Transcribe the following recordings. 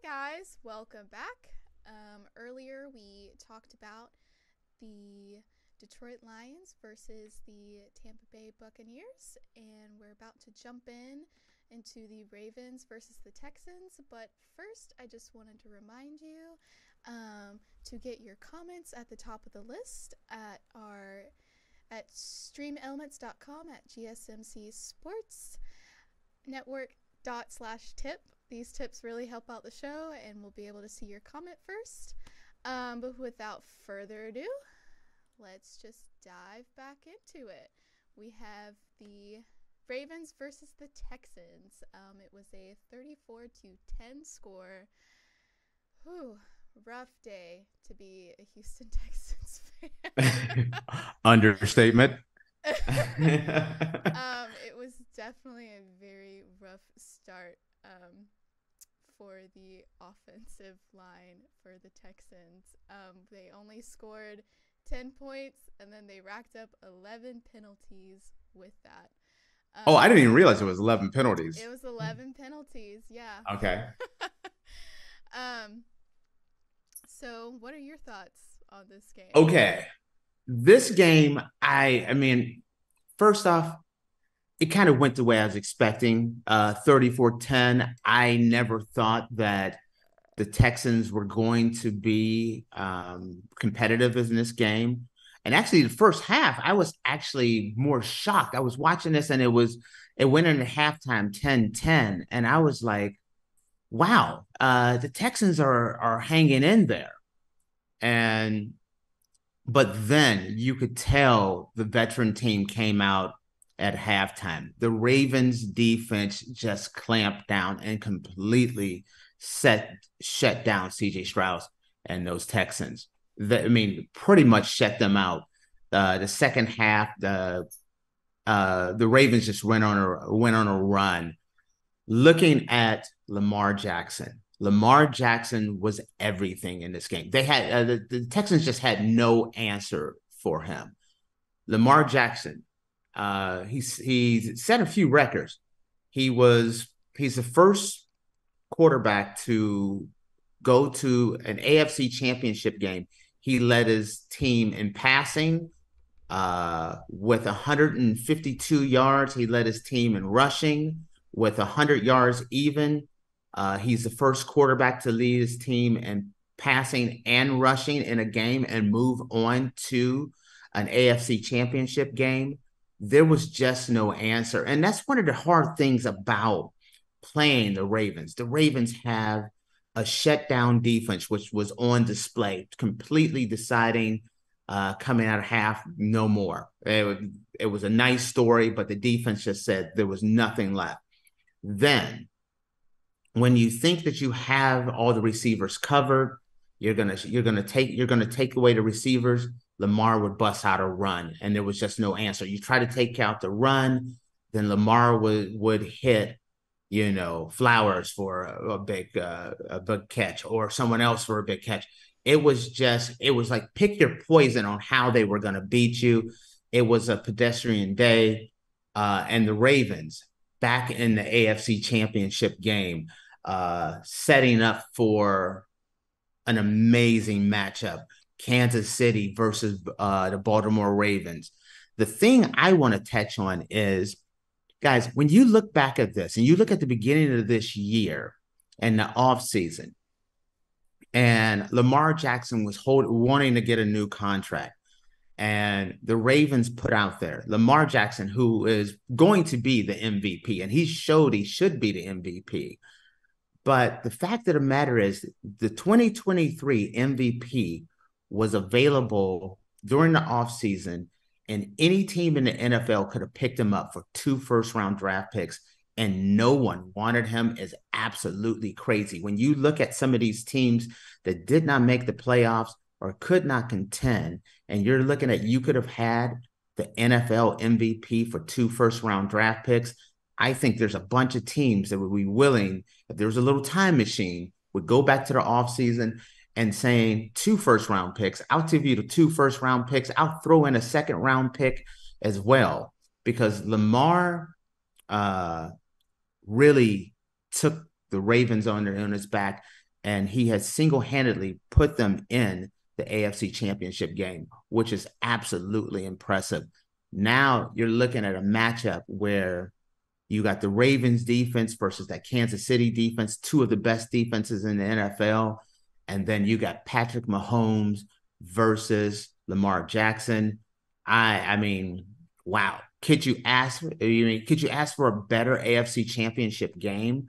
guys, welcome back. Earlier we talked about the Detroit Lions versus the Tampa Bay Buccaneers, and we're about to jump into the Ravens versus the Texans. But first, I just wanted to remind you to get your comments at the top of the list at streamelements.com at gsmcsportsnetwork./tip. These tips really help out the show, and we'll be able to see your comment first. But without further ado, let's just dive back into it. We have the Ravens versus the Texans. It was a 34-10 score. Whew, rough day to be a Houston Texans fan. Understatement. It was definitely a very rough start for the offensive line for the Texans. They only scored 10 points, and then they racked up 11 penalties with that. Oh, I didn't even realize it was 11 penalties. It was 11 penalties, yeah. Okay. um, so what are your thoughts on this game? Okay. This game, I mean, first off, it kind of went the way I was expecting. 34-10. I never thought that the Texans were going to be competitive in this game. And actually, the first half, I was actually more shocked. I was watching this, and it went into halftime 10-10. And I was like, wow, the Texans are hanging in there. But then you could tell the veteran team came out at halftime. The Ravens defense just clamped down and completely shut down CJ Stroud and those Texans. Pretty much shut them out. The second half, the Ravens just went on a run. Looking at Lamar Jackson, Lamar Jackson was everything in this game. They had the Texans just had no answer for him. Lamar Jackson, he set a few records. He's the first quarterback to go to an AFC championship game. He led his team in passing with 152 yards. He led his team in rushing with 100 yards even. He's the first quarterback to lead his team in passing and rushing in a game and move on to an AFC championship game. There was just no answer. And that's one of the hard things about playing the Ravens. The Ravens have a shutdown defense, which was on display, completely deciding coming out of half, no more. It was a nice story, but the defense just said there was nothing left. Then, when you think that you have all the receivers covered, you're gonna take away the receivers. Lamar would bust out a run, and there was just no answer. You try to take out the run, then Lamar would hit, Flowers for a big catch, or someone else for a big catch. It was like pick your poison on how they were going to beat you. It was a pedestrian day, and the Ravens back in the AFC Championship game, setting up for an amazing matchup. Kansas City versus the Baltimore Ravens. The thing I want to touch on is, guys, when you look back at this and you look at the beginning of this year and the offseason, and Lamar Jackson was wanting to get a new contract, and the Ravens put out there Lamar Jackson, who is going to be the MVP, and he showed he should be the MVP. But the fact of the matter is the 2023 MVP was available during the offseason, and any team in the NFL could have picked him up for 2 first-round draft picks, and no one wanted him. Is absolutely crazy. When you look at some of these teams that did not make the playoffs or could not contend, and you're looking at you could have had the NFL MVP for 2 first-round draft picks, I think there's a bunch of teams that would be willing, if there was a little time machine, would go back to the offseason and saying 2 first-round picks. I'll give you the 2 first-round picks. I'll throw in a second-round pick as well, because Lamar really took the Ravens on his back. and he has single-handedly put them in the AFC Championship game, which is absolutely impressive. Now you're looking at a matchup where you got the Ravens defense versus that Kansas City defense, two of the best defenses in the NFL. And then you got Patrick Mahomes versus Lamar Jackson. I mean, wow. Could you ask for a better AFC Championship game?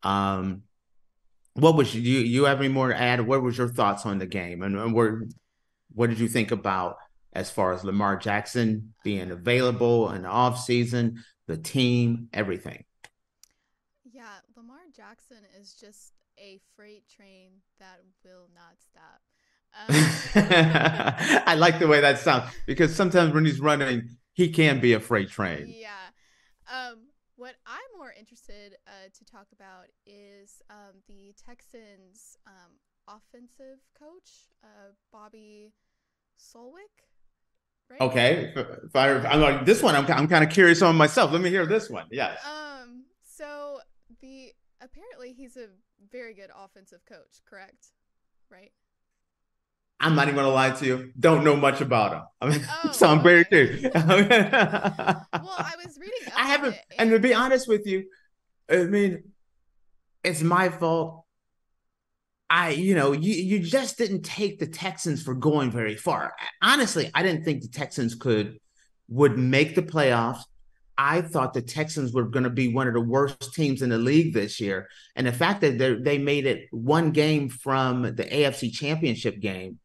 What was you have any more to add? What was your thoughts on the game, and what did you think about as far as Lamar Jackson being available in the offseason, the team, everything? Yeah, Lamar Jackson is just a freight train that will not stop. I like the way that sounds because sometimes when he's running, he can be a freight train. Yeah. What I'm more interested to talk about is the Texans' offensive coach, Bobby Solwick, right? Okay, I'm like this one. I'm kind of curious on myself. Let me hear this one. Yes. So the apparently he's a very good offensive coach, correct? Right? I'm not even going to lie to you. Don't know much about him. I mean, so I'm Oh, very okay. curious. Well, I was reading I up on haven't, it, and to and be honest with you, I mean, it's my fault. You just didn't take the Texans for going very far. Honestly, I didn't think the Texans would make the playoffs. I thought the Texans were going to be one of the worst teams in the league this year, and the fact that they made it one game from the AFC Championship game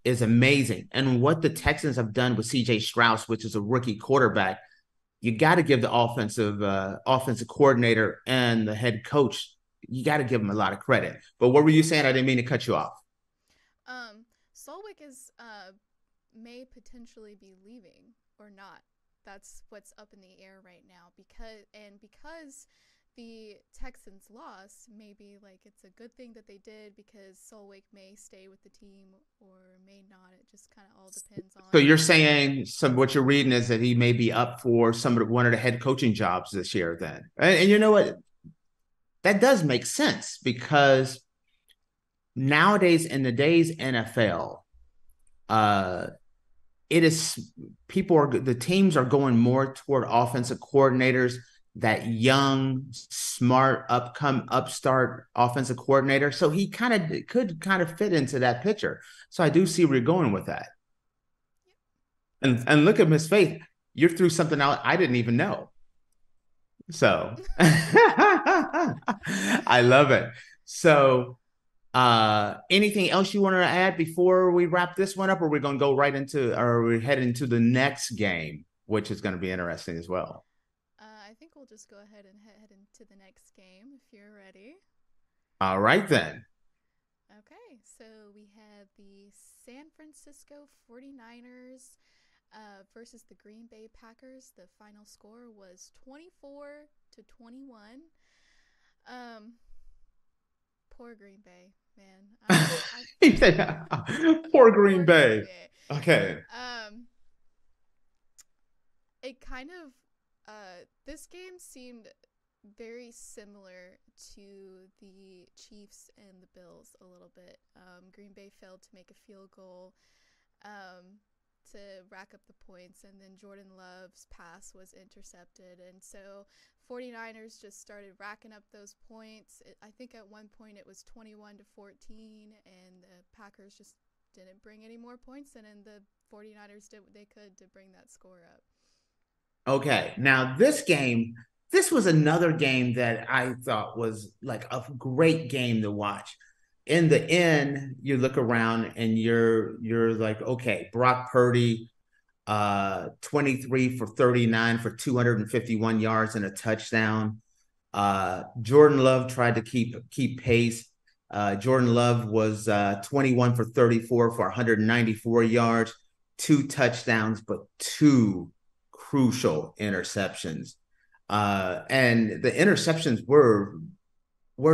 is amazing. And what the Texans have done with CJ Strauss, which is a rookie quarterback, you got to give the offensive coordinator and the head coach, you got to give them a lot of credit. But what were you saying? I didn't mean to cut you off. Solwick is may potentially be leaving or not. That's what's up in the air right now because the Texans lost, maybe like it's a good thing that they did because Solwick may stay with the team or may not. It just kind of all depends So on. you're saying what you're reading is that he may be up for one of the head coaching jobs this year then. And you know what? That does make sense because nowadays in today's NFL, it is the teams are going more toward offensive coordinators, that young, smart, upstart offensive coordinator. So he could kind of fit into that picture. So I do see where you're going with that. And look at Miss Faith, you're through something out I didn't even know. So I love it. So anything else you want to add before we wrap this one up, or we're going to go right into, or we head into the next game, which is going to be interesting as well? I think we'll just go ahead and head into the next game if you're ready. All right, then. Okay, so we have the San Francisco 49ers versus the Green Bay Packers. The final score was 24-21. Poor Green Bay, man. Poor Green Bay. Okay. It kind of this game seemed very similar to the Chiefs and the Bills a little bit. Green Bay failed to make a field goal to rack up the points, and then Jordan Love's pass was intercepted, and so 49ers just started racking up those points. I think at one point it was 21-14, and the Packers just didn't bring any more points in, and the 49ers did what they could to bring that score up. Okay, now this was another game that I thought was like a great game to watch. In the end, you look around and you're like, okay, Brock Purdy, 23 for 39 for 251 yards and a touchdown. Jordan Love tried to keep pace. Jordan Love was 21 for 34 for 194 yards, two touchdowns, but two crucial interceptions. And the interceptions were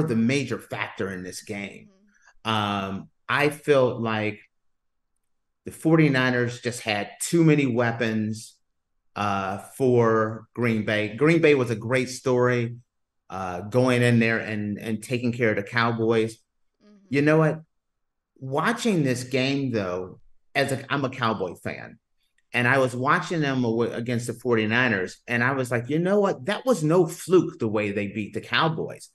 the major factor in this game. I felt like the 49ers just had too many weapons for Green Bay. Green Bay was a great story going in there and taking care of the Cowboys. You know what? Watching this game though, I'm a Cowboy fan, and I was watching them against the 49ers, and I was like, you know what? That was no fluke the way they beat the Cowboys.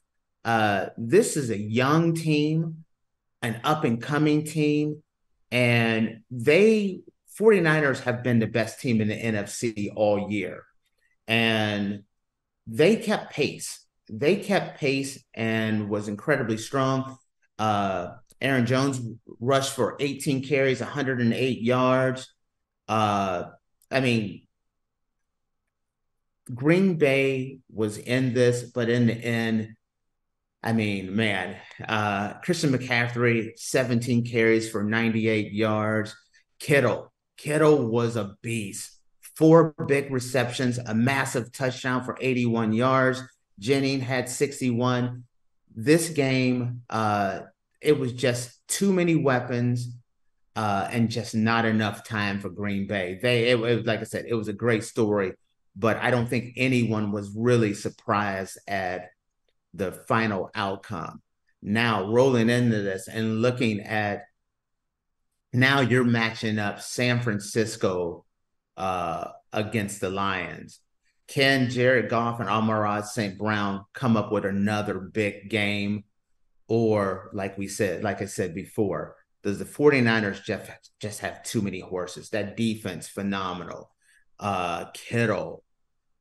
This is a young team, an up and coming team, and 49ers have been the best team in the NFC all year. And they kept pace. They kept pace and was incredibly strong. Aaron Jones rushed for 18 carries, 108 yards. Uh, I mean, Green Bay was in this, but in the end, I mean, man, Christian McCaffrey, 17 carries for 98 yards. Kittle was a beast. Four big receptions, a massive touchdown for 81 yards. Jennings had 61. This game, it was just too many weapons and just not enough time for Green Bay. Like I said, it was a great story, but I don't think anyone was really surprised at the final outcome. Now, rolling into this and looking at now, you're matching up San Francisco against the Lions. Can Jared Goff and Amon-Ra St. Brown come up with another big game? Or, like I said before, does the 49ers just have too many horses? That defense, phenomenal. Kittle,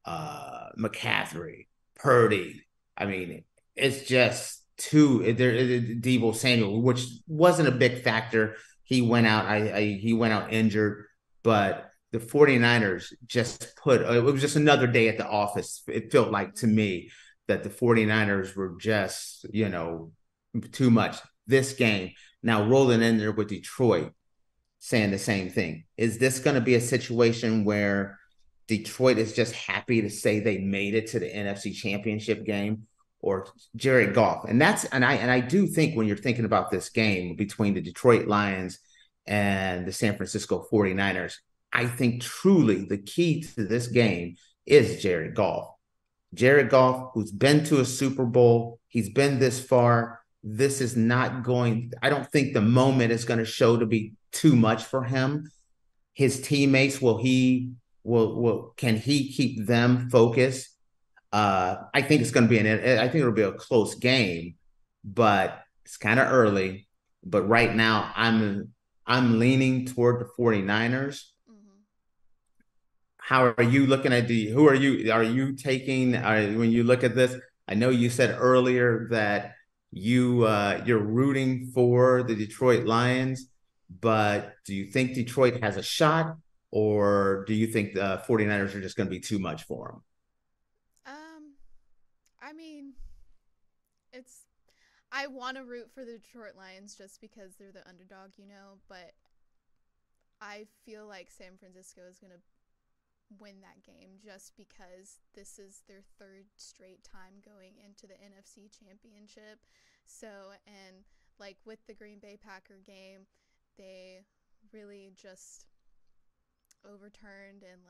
McCaffrey, Purdy. I mean, it's just Deebo Samuel, which wasn't a big factor. He went out. He went out injured, but the 49ers just it was just another day at the office. It felt like to me that the 49ers were just, too much. This game now rolling in there with Detroit saying the same thing. Is this going to be a situation where Detroit is just happy to say they made it to the NFC Championship game, or Jared Goff? And I do think when you're thinking about this game between the Detroit Lions and the San Francisco 49ers, I think truly the key to this game is Jared Goff. Jared Goff, who's been to a Super Bowl, he's been this far. This is not going, I don't think the moment is going to show to be too much for him. His teammates, can he keep them focused? I think it's going to be I think it'll be a close game, but it's kind of early. But right now, I'm leaning toward the 49ers. Mm-hmm. How are you looking at who are you taking when you look at this? I know you said earlier that you're rooting for the Detroit Lions, but do you think Detroit has a shot, or do you think the 49ers are just going to be too much for them? I mean, I want to root for the Detroit Lions just because they're the underdog, but I feel like San Francisco is going to win that game just because this is their third straight time going into the NFC Championship. So, and like with the Green Bay Packer game, they really just overturned and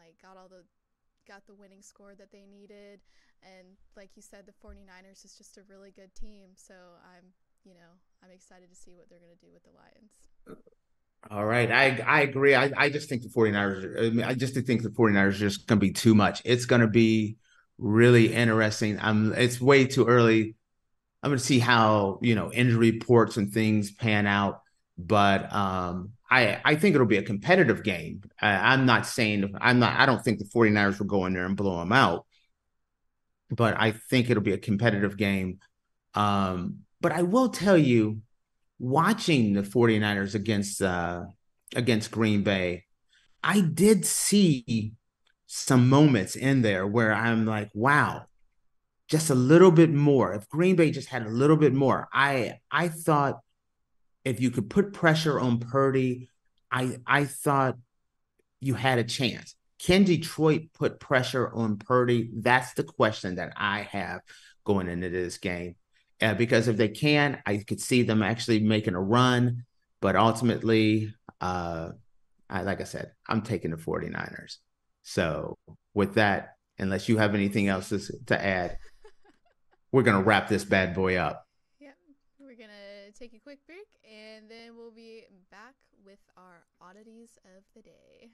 got the winning score that they needed. And like you said, the 49ers is just a really good team. So I'm excited to see what they're going to do with the Lions. All right. I agree. I just think the 49ers, I just think the 49ers are just going to be too much. It's going to be really interesting. It's way too early. I'm going to see how, injury reports and things pan out. But I think it'll be a competitive game. I don't think the 49ers will go in there and blow them out. But I think it'll be a competitive game. But I will tell you, watching the 49ers against Green Bay, I did see some moments in there where I'm like, wow, just a little bit more. If Green Bay just had a little bit more, I thought if you could put pressure on Purdy, I thought you had a chance. Can Detroit put pressure on Purdy? That's the question that I have going into this game. Because if they can, I could see them actually making a run. But ultimately, like I said, I'm taking the 49ers. So with that, unless you have anything else to add, we're going to wrap this bad boy up. Yeah, we're going to take a quick break, and then we'll be back with our oddities of the day.